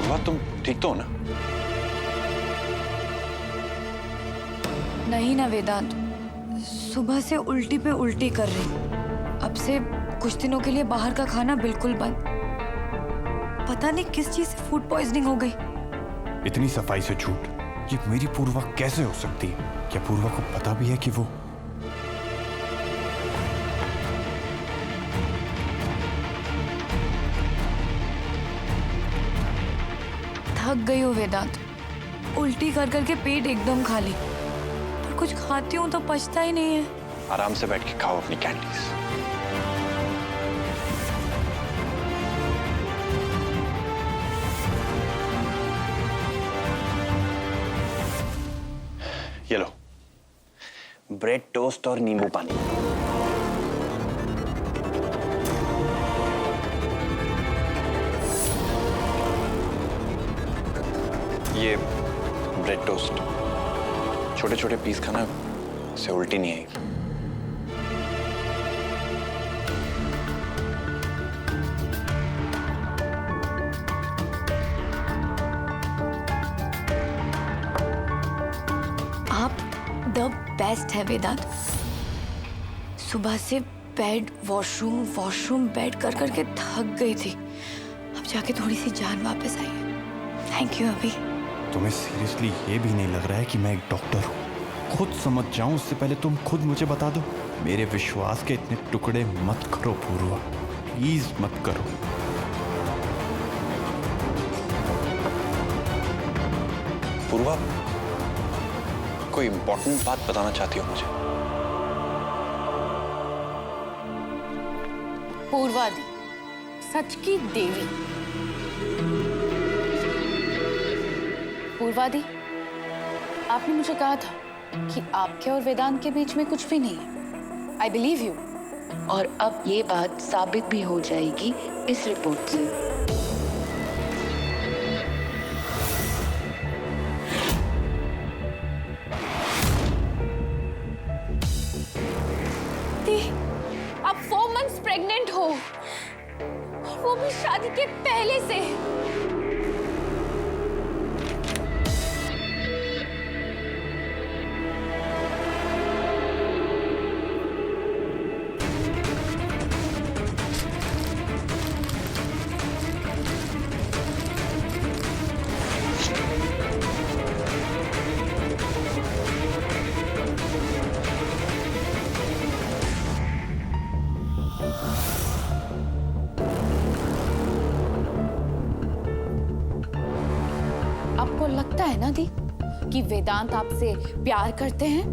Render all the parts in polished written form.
पूर्वा तुम ठीक तो हो ना? नहीं ना वेदांत, सुबह से उल्टी पे उल्टी कर रही। अब से कुछ दिनों के लिए बाहर का खाना बिल्कुल बंद। पता नहीं किस चीज से फूड पॉइजनिंग हो गई। इतनी सफाई से झूठ, ये मेरी पूर्वा कैसे हो सकती है? क्या पूर्वा को पता भी है कि वो थक गई हो वेदांत, उल्टी कर करके पेट एकदम खाली, पर कुछ खाती हूँ तो पचता ही नहीं है। आराम से बैठ के खाओ अपनी कैंडीज। ये लो, ब्रेड टोस्ट और नींबू पानी। ये ब्रेड टोस्ट छोटे छोटे पीस खाना, इससे उल्टी नहीं आएगी। आप द बेस्ट है वेदांत। सुबह से बेड वॉशरूम वॉशरूम बेड कर करके थक गई थी। अब जाके थोड़ी सी जान वापस आई है। थैंक यू अभी। तुम्हें सीरियसली ये भी नहीं लग रहा है कि मैं एक डॉक्टर हूँ? खुद समझ जाऊं उससे पहले तुम खुद मुझे बता दो। मेरे विश्वास के इतने टुकड़े मत करो पूर्वा, प्लीज मत करो। पूर्वा, कोई इंपॉर्टेंट बात बताना चाहती हो मुझे? पूर्वा दी, सच की देवी। पूर्वा दी, आपने मुझे कहा था कि आपके और वेदांत के बीच में कुछ भी नहीं है। I believe you. और अब ये बात साबित भी हो जाएगी इस रिपोर्ट से। आप 4 months प्रेग्नेंट हो, वो भी शादी के पहले से। आपको लगता है ना दी कि वेदांत आपसे प्यार करते हैं?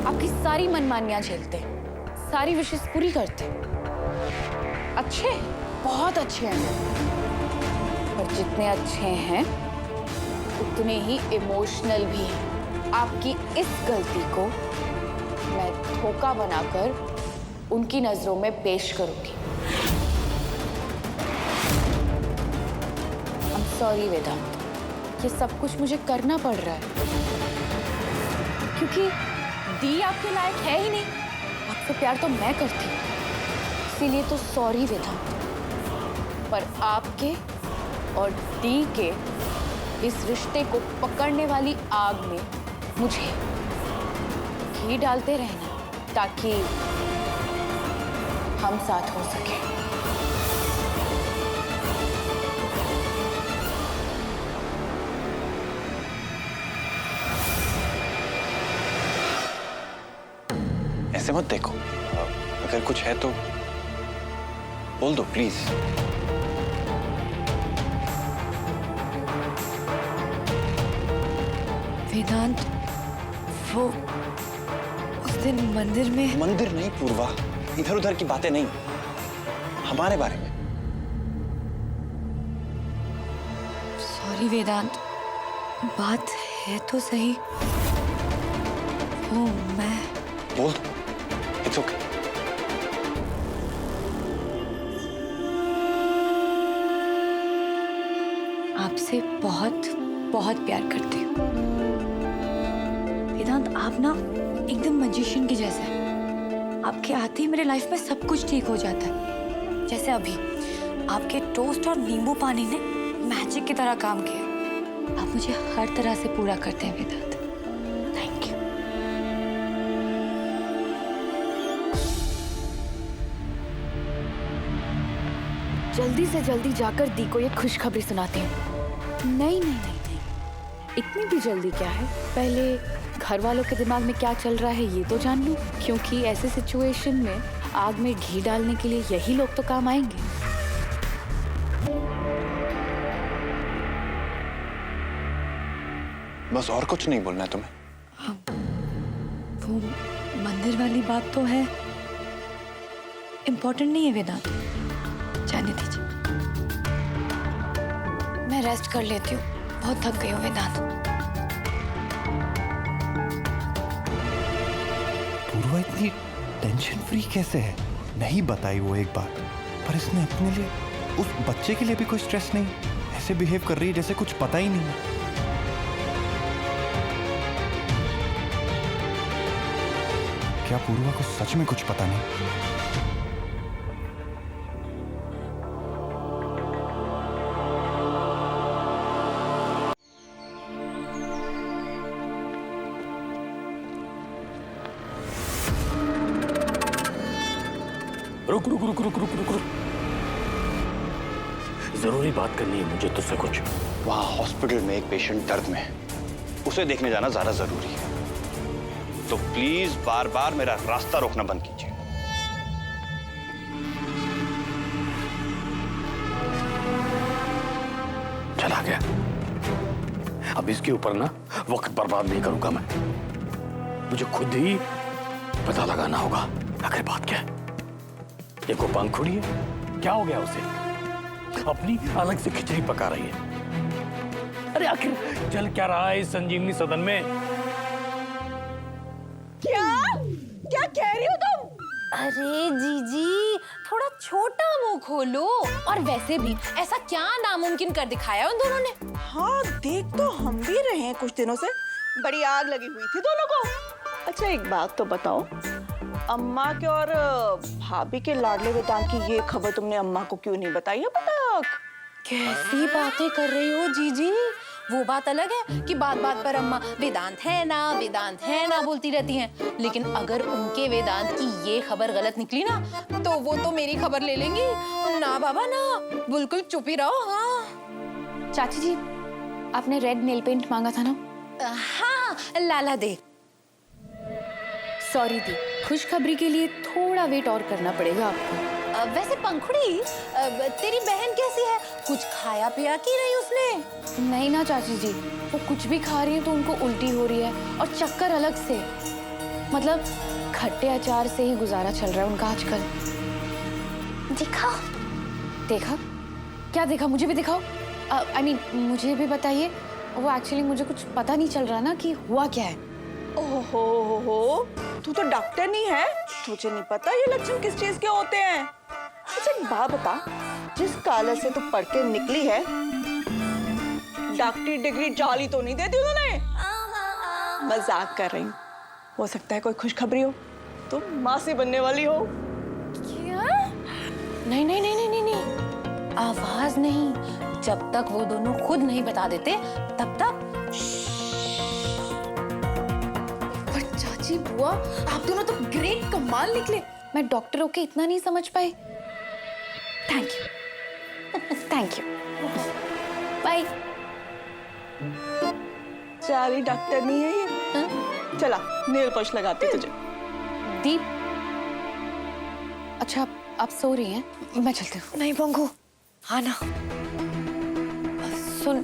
आपकी सारी मनमानियां झेलते हैं, सारी विशेष पूरी करते हैं। अच्छे, बहुत अच्छे हैं, पर जितने अच्छे हैं उतने ही इमोशनल भी हैं। आपकी इस गलती को मैं धोखा बनाकर उनकी नजरों में पेश करूंगी। I'm sorry वेदांत, ये सब कुछ मुझे करना पड़ रहा है क्योंकि दी आपके लायक है ही नहीं। आपसे प्यार तो मैं करती हूँ, इसीलिए तो सॉरी वेदांत। पर आपके और दी के इस रिश्ते को पकड़ने वाली आग में मुझे घी डालते रहना ताकि हम साथ हो सके। ऐसे मत देखो, अगर कुछ है तो बोल दो प्लीज। वेदांत, वो उस दिन मंदिर में। मंदिर नहीं पूर्वा, इधर उधर की बातें नहीं, हमारे बारे में। सॉरी वेदांत, बात है तो सही। वो मैं बोल दो, इट्स ओके। आपसे बहुत बहुत प्यार करती हूँ वेदांत। आप ना एकदम मैजिशियन के जैसे हैं। आपके आते ही मेरे लाइफ में सब कुछ ठीक हो जाता है। जैसे अभी आपके टोस्ट और नींबू पानी ने मैजिक की तरह काम किया। आप मुझे हर तरह से पूरा करते हैं वेदांत। Thank you. जल्दी से जल्दी जाकर दी को ये खुशखबरी सुनाती हूँ। नहीं नहीं नहीं नहीं, इतनी भी जल्दी क्या है, पहले घर वालों के दिमाग में क्या चल रहा है ये तो जान लूं, क्योंकि ऐसे सिचुएशन में आग में घी डालने के लिए यही लोग तो काम आएंगे। बस और कुछ नहीं बोलना है तुम्हें? वो मंदिर वाली बात तो है, इम्पोर्टेंट नहीं है वेदांत, जाने दीजिए। मैं रेस्ट कर लेती हूँ, बहुत थक गई हूँ वेदांत। पूर्वा इतनी टेंशन फ्री कैसे है? नहीं बताई वो एक बात, पर इसने अपने लिए, उस बच्चे के लिए भी कोई स्ट्रेस नहीं। ऐसे बिहेव कर रही है जैसे कुछ पता ही नहीं है। क्या पूर्वा को सच में कुछ पता नहीं? रुक रुक रुक रुक रुक रुक रुक, जरूरी बात करनी है मुझे तुझसे कुछ। वहाँ हॉस्पिटल में एक पेशेंट दर्द में है, उसे देखने जाना ज्यादा जरूरी है, तो प्लीज बार बार मेरा रास्ता रोकना बंद कीजिए। चला गया, अब इसके ऊपर ना वक्त बर्बाद नहीं करूंगा मैं। मुझे खुद ही पता लगाना होगा आखिर बात क्या है। देखो पंखुड़ी है, क्या हो गया उसे? अपनी अलग से खिचड़ी पका रही है। अरे आखिर चल क्या रहा है इस संजीवनी सदन में? क्या क्या कह रही हो तुम? अरे जीजी, थोड़ा छोटा मुंह खोलो। और वैसे भी ऐसा क्या नामुमकिन कर दिखाया उन दोनों ने? हाँ देख तो हम भी रहे हैं कुछ दिनों से, बड़ी आग लगी हुई थी दोनों को। अच्छा एक बात तो बताओ, अम्मा के और भाभी के लाडले वेदांत की ये खबर तुमने अम्मा को क्यों नहीं बताई अब तक? कैसी बातें कर रही हो जीजी? वो बात अलग है कि बात बात पर अम्मा वेदांत है ना बोलती रहती हैं, लेकिन अगर उनके वेदांत की ये खबर गलत निकली ना, तो वो तो मेरी खबर ले लेंगी। ना बाबा ना, बिल्कुल चुप ही रहो। हाँ चाची जी, आपने रेड नेल पेंट मांगा था ना? हाँ लाला दे। सॉरी दी, खुशखबरी के लिए थोड़ा वेट और करना पड़ेगा आपको। वैसे पंखुड़ी, तेरी बहन कैसी है? कुछ खाया पिया कि नहीं उसने? नहीं ना चाची जी, वो कुछ भी खा रही है तो उनको उल्टी हो रही है और चक्कर अलग से। मतलब खट्टे अचार से ही गुजारा चल रहा है उनका आजकल। दिखा? देखा? क्या देखा? मुझे भी दिखाओ। I mean, मुझे भी बताइए। वो एक्चुअली मुझे कुछ पता नहीं चल रहा ना कि हुआ क्या है। ओहो, तू तो डॉक्टर नहीं है, तुझे नहीं पता ये लक्षण किस चीज के होते हैं? अच्छा एक बात बता, जिस कॉलेज से तू पढ़ के निकली है, डॉक्टरी डिग्री जाली तो नहीं देती उन्होंने? मजाक कर रही हूँ, हो सकता है कोई खुशखबरी हो, तुम माँ से बनने वाली हो। क्या? नहीं नहीं नहीं नहीं नहीं नहीं, आवाज नहीं। जब तक वो दोनों खुद नहीं बता देते तब तक। पर चाची बुआ, आप दोनों तो ग्रेट कमाल निकले। मैं डॉक्टर होके इतना नहीं समझ पाई। Thank you thank you, bye. चाली डॉक्टर नहीं है ये। हाँ? चला नेल पॉलिश लगाती तुझे। दीप, अच्छा आप सो रही हैं? मैं चलती हूँ। नहीं पंखु, हाँ ना। सुन,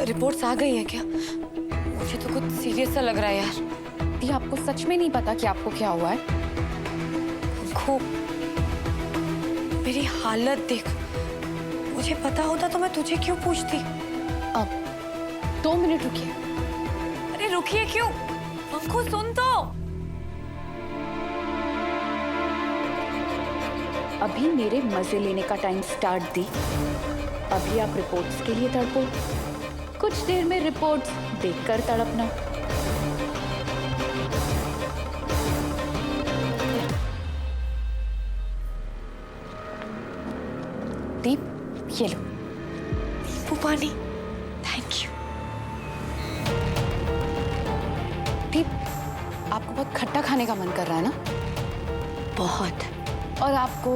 रिपोर्ट्स आ गई है क्या? मुझे तो कुछ सीरियस सा लग रहा है यार। दी, आपको सच में नहीं पता कि आपको क्या हुआ है? पंखु, मेरी हालत देख। मुझे पता होता तो मैं तुझे क्यों पूछती? अब 2 मिनट रुकिए। अरे रुकिए क्यों? पंखु सुन तो। अभी मेरे मजे लेने का टाइम स्टार्ट दी। अभी आप रिपोर्ट्स के लिए तड़पो, कुछ देर में रिपोर्ट्स देखकर तड़पना। दीप, ये लो। नींबू पानी। आपको बहुत खट्टा खाने का मन कर रहा है ना? बहुत। और आपको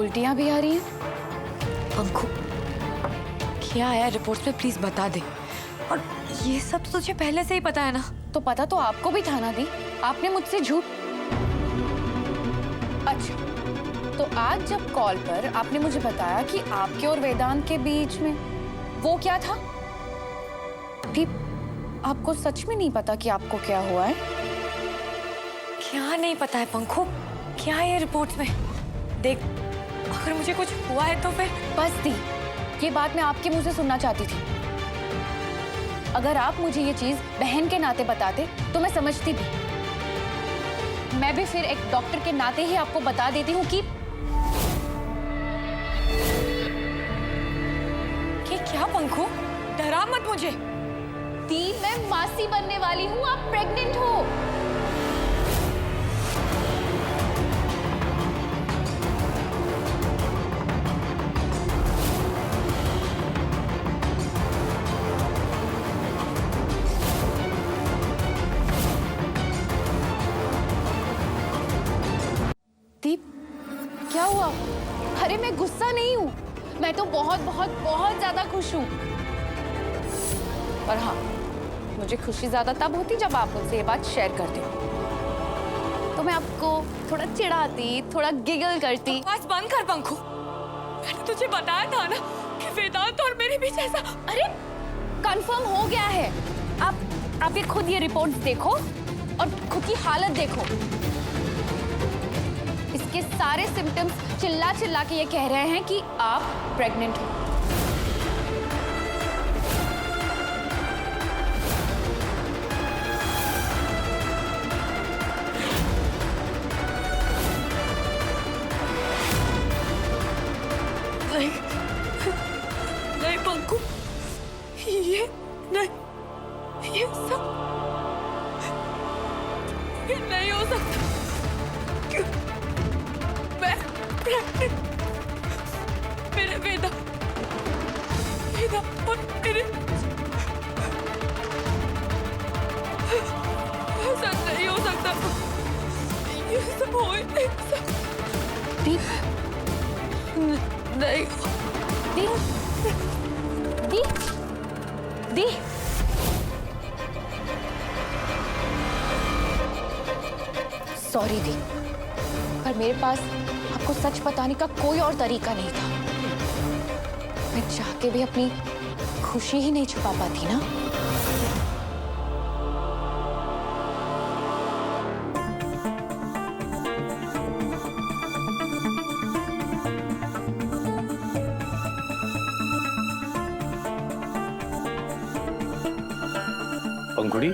उल्टियां भी आ रही हैं? पंखु, क्या आया रिपोर्ट में, प्लीज बता दे। और ये सब तो तुझे पहले से ही पता है ना? तो पता तो आपको भी था ना दी, आपने मुझसे झूठ। अच्छा, तो आज जब कॉल पर आपने मुझे बताया कि आपके और वेदांत के बीच में वो क्या था, ठीक, आपको सच में नहीं पता कि आपको क्या हुआ है? क्या नहीं पता है पंखु? क्या है ये रिपोर्ट में? देख, अगर मुझे कुछ हुआ है तो फिर बस दी, ये बात मैं आपके मुंह से सुनना चाहती थी। अगर आप मुझे ये चीज बहन के नाते बताते तो मैं समझती भी। मैं भी फिर एक डॉक्टर के नाते ही आपको बता देती हूँ कि क्या पंखु, डरा मत मुझे। दी, मैं मासी बनने वाली हूँ, आप प्रेग्नेंट हो। दीप, क्या हुआ? अरे मैं गुस्सा नहीं हूँ, मैं तो बहुत बहुत बहुत ज्यादा खुश हूँ। और हाँ, मुझे खुशी ज्यादा तब होती जब आप मुझसे ये बात शेयर करते। तो मैं आपको थोड़ा चिढ़ाती, थोड़ा गिगल करती। बस बंद कर पंखु, मैंने तुझे बताया था ना कि वेदांत और मेरे बीच ऐसा। अरे कंफर्म हो गया है। आप ये खुद ये रिपोर्ट्स देखो और खुद की हालत देखो। इसके सारे सिम्टम्स चिल्ला चिल्ला के ये कह रहे हैं कि आप प्रेग्नेंट हो। नहीं, नहीं पंखु, ये नहीं, ये सब ये नहीं हो सकता। मेरे वेदा और मेरे ऐसा नहीं हो सकता, ये सब हो ही नहीं सकता। दीप, नहीं, दी, दी, सॉरी दी, पर मेरे पास आपको सच बताने का कोई और तरीका नहीं था। मैं चाह के भी अपनी खुशी ही नहीं छुपा पाती ना। पंखुड़ी,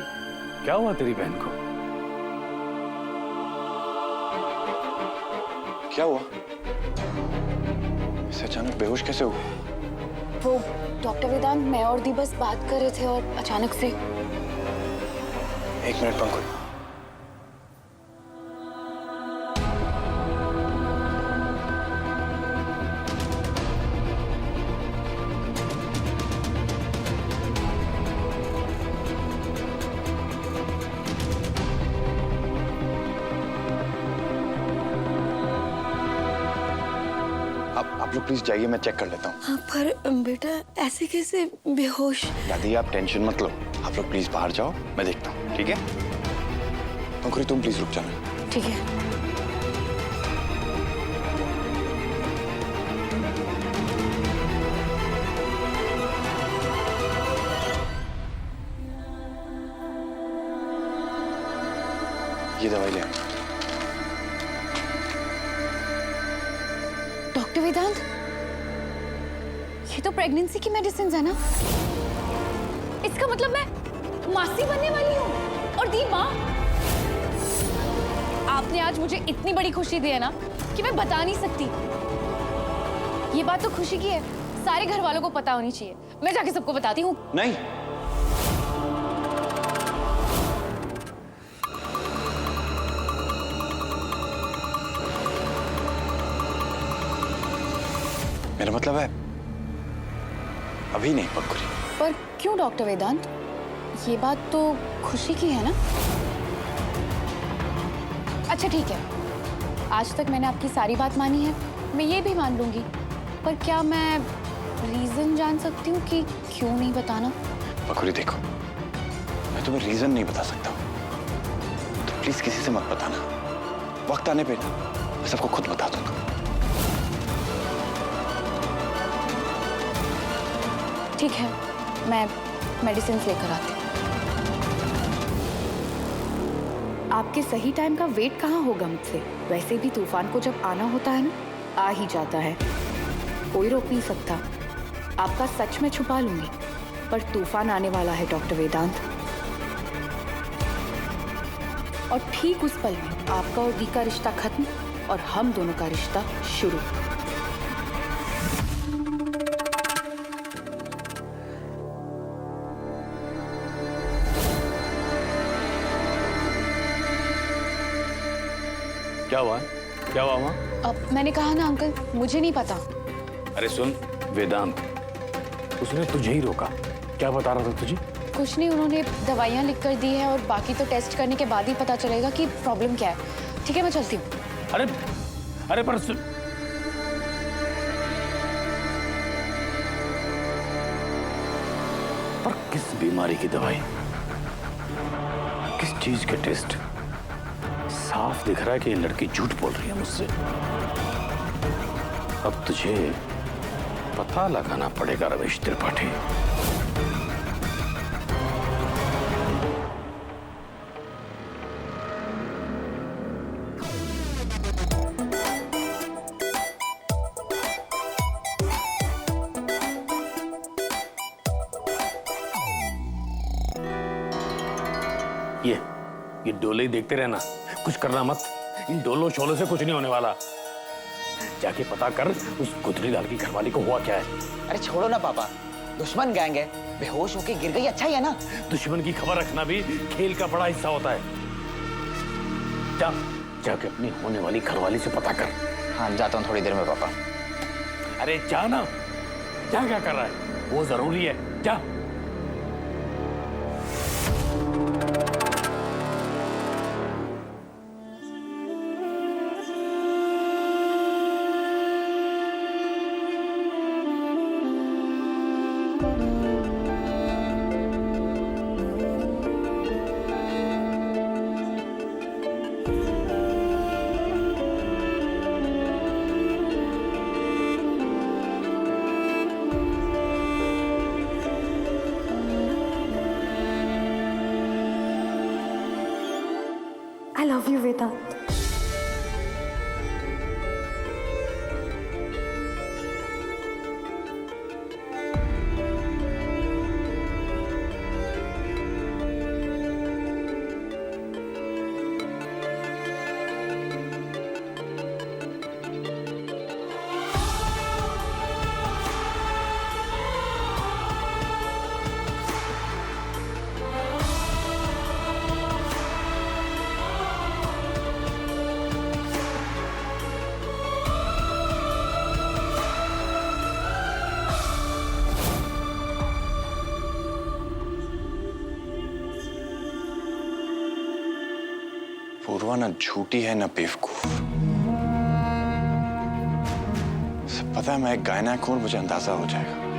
क्या हुआ तेरी बहन को? क्या हुआ? इसे अचानक बेहोश कैसे हुआ? वो डॉक्टर वेदांत, मैं और दी बस बात कर रहे थे और अचानक से। एक मिनट पंखुड़ी। आप लोग प्लीज जाइए, मैं चेक कर लेता हूँ। हाँ, पर बेटा ऐसे कैसे बेहोश? दादी आप टेंशन मत लो, आप लोग प्लीज बाहर जाओ, मैं देखता हूँ, ठीक है? पंखुड़ी तुम प्लीज रुक जाना। ठीक है। ये दवाई ले आए। डॉक्टर वेदांत, ये तो प्रेगनेंसी की मेडिसिन है ना? इसका मतलब मैं मासी बनने वाली हूँ और दी माँ। आपने आज मुझे इतनी बड़ी खुशी दी है ना कि मैं बता नहीं सकती। ये बात तो खुशी की है, सारे घर वालों को पता होनी चाहिए। मैं जाके सबको बताती हूँ। नहीं, मेरा मतलब है अभी नहीं पंखुड़ी। पर क्यों डॉक्टर वेदांत? ये बात तो खुशी की है ना? अच्छा ठीक है, आज तक मैंने आपकी सारी बात मानी है, मैं ये भी मान लूंगी, पर क्या मैं रीजन जान सकती हूँ कि क्यों नहीं बताना? पखुरी देखो, मैं तुम्हें रीजन नहीं बता सकता हूँ, तो प्लीज किसी से मत बताना। वक्त आने पे मैं सबको खुद बता दूंगा। ठीक है, मैं मेडिसिन लेकर आती हूँ। आपके सही टाइम का वेट कहाँ होगा मुझसे? वैसे भी तूफान को जब आना होता है ना, आ ही जाता है, कोई रोक नहीं सकता। आपका सच में छुपा लूंगी, पर तूफान आने वाला है डॉक्टर वेदांत। और ठीक उस पल में आपका और दी का रिश्ता खत्म और हम दोनों का रिश्ता शुरू। क्या हुआ? क्या हुआ वहाँ? अब मैंने कहा ना अंकल, मुझे नहीं पता। अरे सुन वेदांत, उसने तुझे ही रोका। क्या बता रहा था तुझे? कुछ नहीं, उन्होंने दवाइयाँ लिख कर दी है और बाकी तो टेस्ट करने के बाद ही पता चलेगा कि प्रॉब्लम क्या है। ठीक है, मैं चलती हूँ। अरे अरे पर किस बीमारी की दवाई, किस चीज के टेस्ट? साफ दिख रहा है कि ये लड़की झूठ बोल रही है मुझसे। अब तुझे पता लगाना पड़ेगा रमेश त्रिपाठी। ये डोले ही देखते रहना, कुछ करना मत। इन डोलों शोलों से कुछ नहीं होने वाला। जाके पता कर उस गुदरी लाल की घरवाली को हुआ क्या है। अरे छोड़ो ना पापा, दुश्मन गैंग है, बेहोश होके गिर गई, अच्छा ही है ना। दुश्मन की खबर रखना भी खेल का बड़ा हिस्सा होता है। जा जाके अपनी होने वाली घरवाली से पता कर। हाँ जाता हूँ थोड़ी देर में पापा। अरे जा ना, जा, क्या कर रहा है? वो जरूरी है, जा। I love you, Vedant. पूर्वा ना झूठी है ना बेवकूफ। सब पता है मैं एक गायनाक हूं, मुझे अंदाजा हो जाएगा।